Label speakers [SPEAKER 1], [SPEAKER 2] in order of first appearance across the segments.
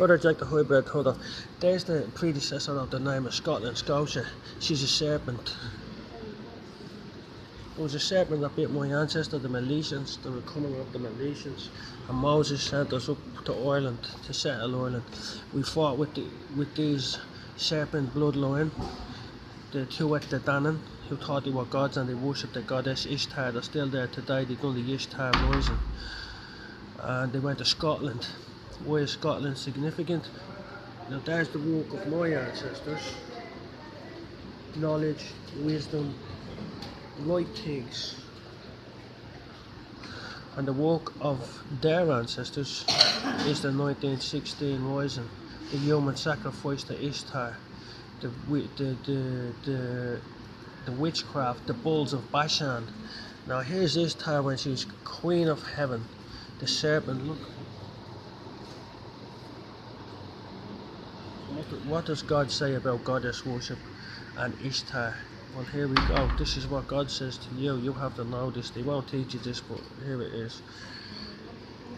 [SPEAKER 1] Frodo Jack the hybrid hunter. There's the predecessor of the name of Scotland, Scotia. She's a serpent. There was a serpent that bit my ancestor, the Milesians. They were coming up the Milesians, and Moses sent us up to Ireland to settle Ireland. We fought with these serpent bloodline, the two at the Danann, who thought they were gods and they worshipped the goddess Ishtar. They're still there today. They've done the Ishtar rising, and they went to Scotland. Why is Scotland significant? Now there's the work of my ancestors. Knowledge, wisdom, right things. And the work of their ancestors is the 1916 rising, the human sacrifice to Ishtar, the witchcraft, the bulls of Bashan. Now here's Ishtar when she was queen of heaven, the serpent. Look. What does God say about goddess worship and Ishtar? Well, here we go. This is what God says to you. You have to know this. They won't teach you this, but here it is.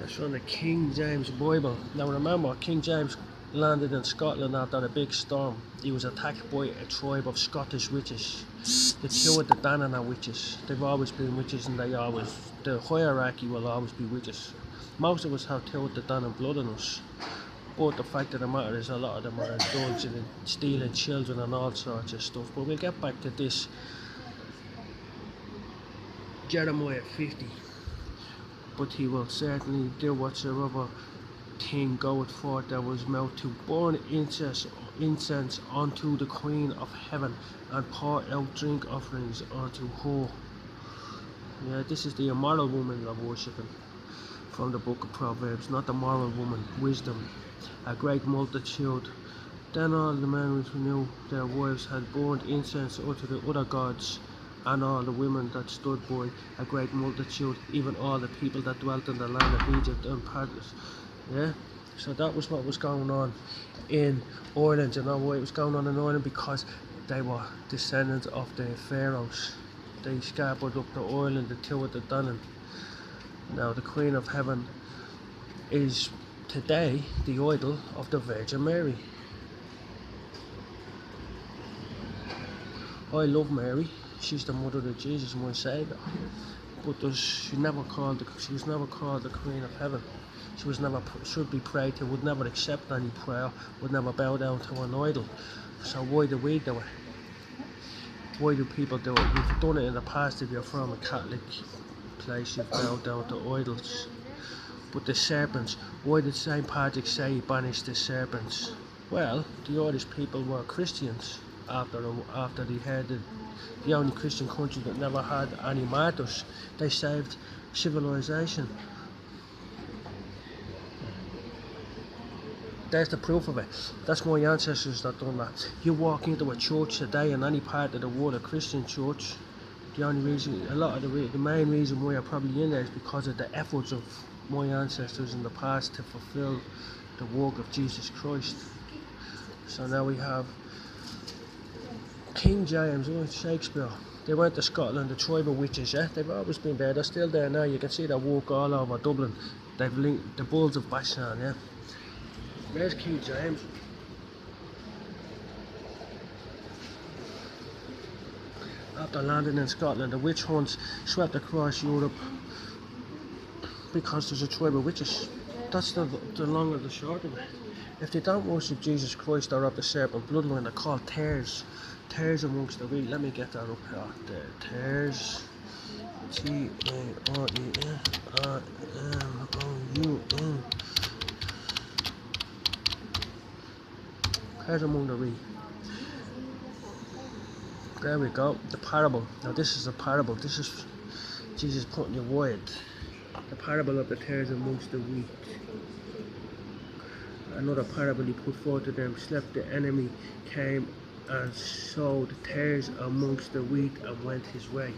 [SPEAKER 1] It's from the King James Bible. Now remember, King James landed in Scotland after a big storm. He was attacked by a tribe of Scottish witches. The two of the Danann are witches. They've always been witches, and the hierarchy will always be witches. Most of us have two of the Danann blood in us. But the fact of the matter is, a lot of them are indulging in stealing children and all sorts of stuff. But we'll get back to this. Jeremiah 50. But he will certainly do whatsoever thing goeth forth out of his mouth, to burn incense unto the Queen of Heaven, and pour out drink offerings unto her. Yeah, this is the immoral woman you're worshipping, from the book of Proverbs, not the moral woman, wisdom. A great multitude. Then all the men which knew their wives had burned incense unto the other gods, and all the women that stood by, a great multitude, even all the people that dwelt in the land of Egypt and Paris. Yeah, so that was what was going on in Ireland. You know why it was going on in Ireland? Because they were descendants of the pharaohs. They scattered up to Ireland, the two of the Danann. Now the Queen of Heaven is today the idol of the Virgin Mary. I love Mary. She's the mother of Jesus, my Saviour. But she was never called the Queen of Heaven. She was never should be prayed to, would never accept any prayer, would never bow down to an idol. So why do we do it? Why do people do it? You've done it in the past. If you're from a Catholic place, you've bowed down to idols. But the serpents, why did St. Patrick say he banished the serpents? Well, the Irish people were Christians after they had the only Christian country that never had any martyrs. They saved civilization. There's the proof of it. That's my ancestors that done that. You walk into a church today in any part of the world, a Christian church, the only reason, the main reason why you're probably in there is because of the efforts of my ancestors in the past to fulfill the work of Jesus Christ. So now we have King James, Shakespeare. They went to Scotland, the tribe of witches, yeah? They've always been there, they're still there now. You can see their work all over Dublin. They've linked the bulls of Bashan, yeah? There's King James. After landing in Scotland, the witch hunts swept across Europe because there's a tribe of witches. That's the long and the short of it. If they don't worship Jesus Christ or of the serpent bloodline, they're called tares. Tares amongst the wheat. Let me get that up here. The tares. T-A-R-E-S-I-M-O-U-N. Tares among the wheat. There we go. The parable. Now this is a parable. This is Jesus putting your word. The parable of the tares amongst the wheat. Another parable he put forth to them. Slept the enemy came and sowed tares amongst the wheat and went his way.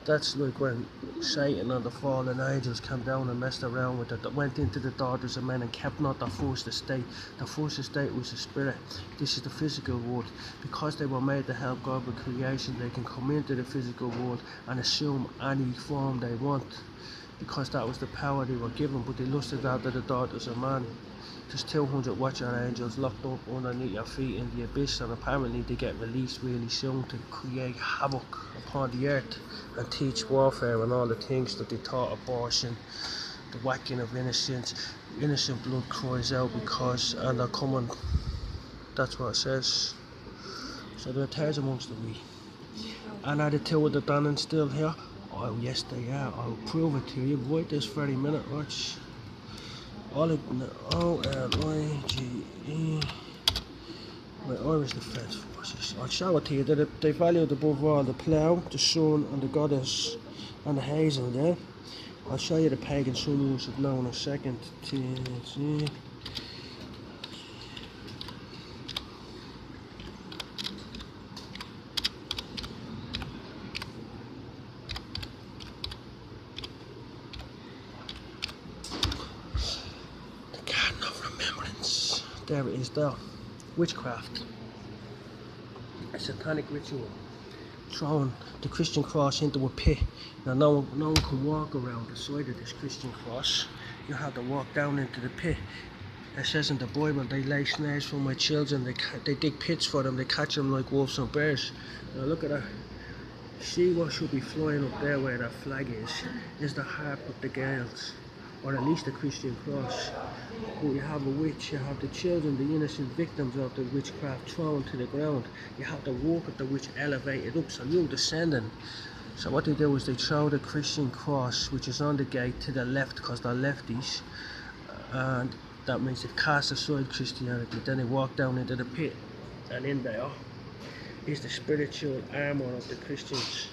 [SPEAKER 1] That's like when Satan and the fallen angels came down and messed around with it, that went into the daughters of men and kept not the first estate. The first estate was the spirit. This is the physical world. Because they were made to help God with creation, they can come into the physical world and assume any form they want. because that was the power they were given, but they lusted after the daughters of man. There's 200 watcher angels locked up underneath your feet in the abyss, and apparently they get released really soon to create havoc upon the earth and teach warfare and all the things that they taught: abortion, the whacking of innocent blood cries out because, and they're coming. That's what it says. So there are tares amongst the wheat. And are the two of the Dannons still here? Oh yes they are. I'll prove it to you right this very minute. Watch. O-L-I-G-E. My Irish Defence Forces. I'll show it to you. They valued above all the plough, the sun and the goddess and the hazel there. I'll show you the pagan sun use of now in a second. There it is there. Witchcraft. A satanic ritual. Throwing the Christian cross into a pit. Now no one can walk around the side of this Christian cross. You have to walk down into the pit. It says in the Bible, they lay snares for my children, they dig pits for them, they catch them like wolves and bears. Now look at that. See what should be flying up there where that flag is the harp of the Gaels. Or at least a Christian cross. But you have a witch, you have the children, the innocent victims of the witchcraft thrown to the ground. You have the work of the witch elevated up, so you're descending. So what they do is they throw the Christian cross, which is on the gate, to the left because they're lefties. And that means they've cast aside Christianity. Then they walk down into the pit. And in there is the spiritual armour of the Christians.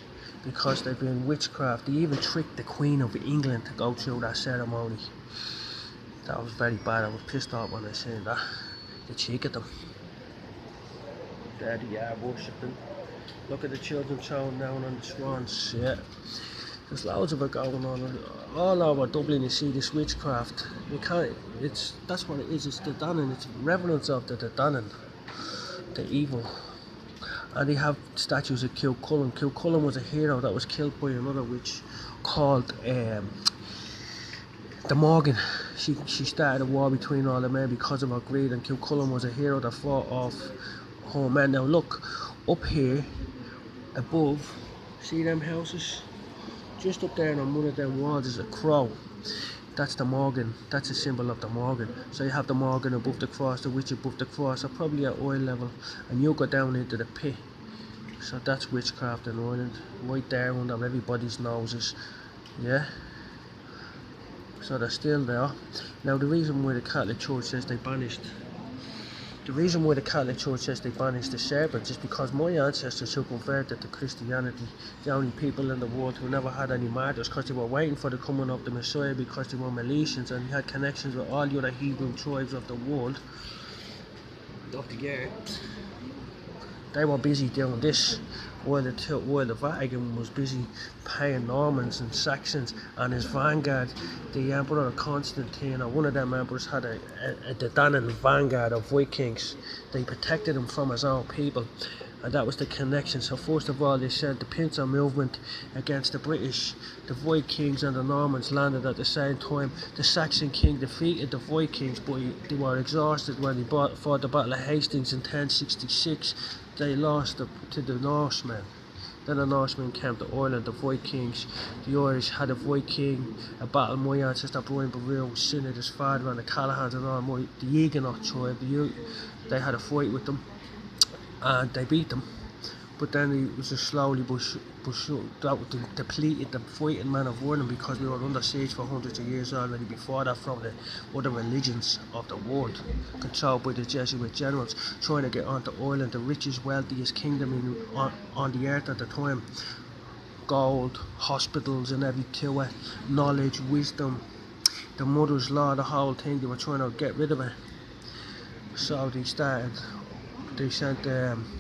[SPEAKER 1] Because they've been witchcraft. They even tricked the Queen of England to go through that ceremony. That was very bad. I was pissed off when I seen that. The cheek of them. There they are worshipping. Look at the children throwing down on the swans. Yeah. There's loads of it going on. All over Dublin you see this witchcraft. You can't, that's what it is. It's the Dannon. It's reverence of the Dannon. The evil. And they have statues of Kilcullen. Kilcullen was a hero that was killed by another witch called the Morgan. She started a war between all the men because of her greed, and Kilcullen was a hero that fought off her men. Now look, up here above, see them houses? Just up there on one of them walls is a crow. That's the Morgan. That's a symbol of the Morgan. So you have the Morgan above the cross, the witch above the cross, are probably at oil level, and you go down into the pit. So that's witchcraft in Ireland, right there under everybody's noses. Yeah. So they're still there. Now the reason why the Catholic Church says they banished the serpents is because my ancestors who converted to Christianity, the only people in the world who never had any martyrs, because they were waiting for the coming of the Messiah, because they were Milesians and he had connections with all the other heathen tribes of the world, of the earth. They were busy doing this, while the Vatican was busy paying Normans and Saxons and his vanguard, the Emperor Constantine, or one of them emperors had the Dannon vanguard of Vikings. They protected him from his own people, and that was the connection. So first of all they sent the pincer movement against the British. The Vikings and the Normans landed at the same time. The Saxon king defeated the Vikings, but they were exhausted when they fought the Battle of Hastings in 1066. They lost to the Norsemen. Then the Norsemen came to Ireland, the Vikings. The Irish had a battle. My ancestor Brian Boru was seen at his father and the Callahans and all. The Huguenot tribe, they had a fight with them and they beat them. But then it was just slowly that depleted the fighting men of Ireland, because we were under siege for hundreds of years already before that from the other religions of the world, controlled by the Jesuit generals trying to get onto Ireland, the richest, wealthiest kingdom on the earth at the time. Gold, hospitals and everything to it, knowledge, wisdom, the mother's law, the whole thing. They were trying to get rid of it. So they sent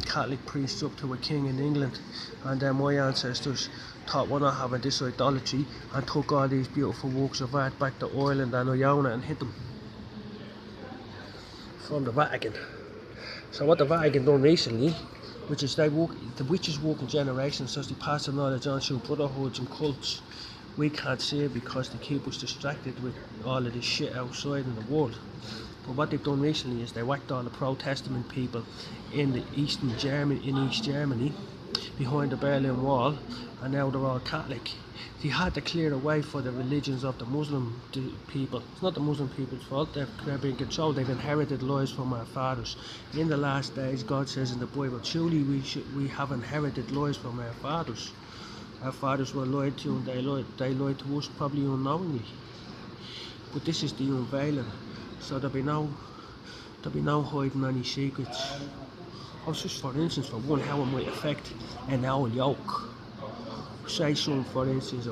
[SPEAKER 1] Catholic priests up to a king in England, and then my ancestors thought, we're not having this idolatry, and took all these beautiful works of art back to Ireland and Iona and hid them from the Vatican. So what the Vatican done recently, the witches work in generations, so they pass the knowledge on through brotherhoods and cults, we can't see it because they keep us distracted with all of this shit outside in the world. But what they've done recently is they whacked all the Protestant people in the East Germany behind the Berlin Wall, and now they're all Catholic. They had to clear the way for the religions of the Muslim people. It's not the Muslim people's fault. They're being controlled. They've inherited lies from our fathers. In the last days, God says in the Bible, truly we have inherited lies from our fathers. Our fathers were lied to, and they lied to us probably unknowingly. But this is the unveiling, so there'll be no hiding any secrets. Or just for instance, for one, how it might affect an owl yolk. Say something, for instance,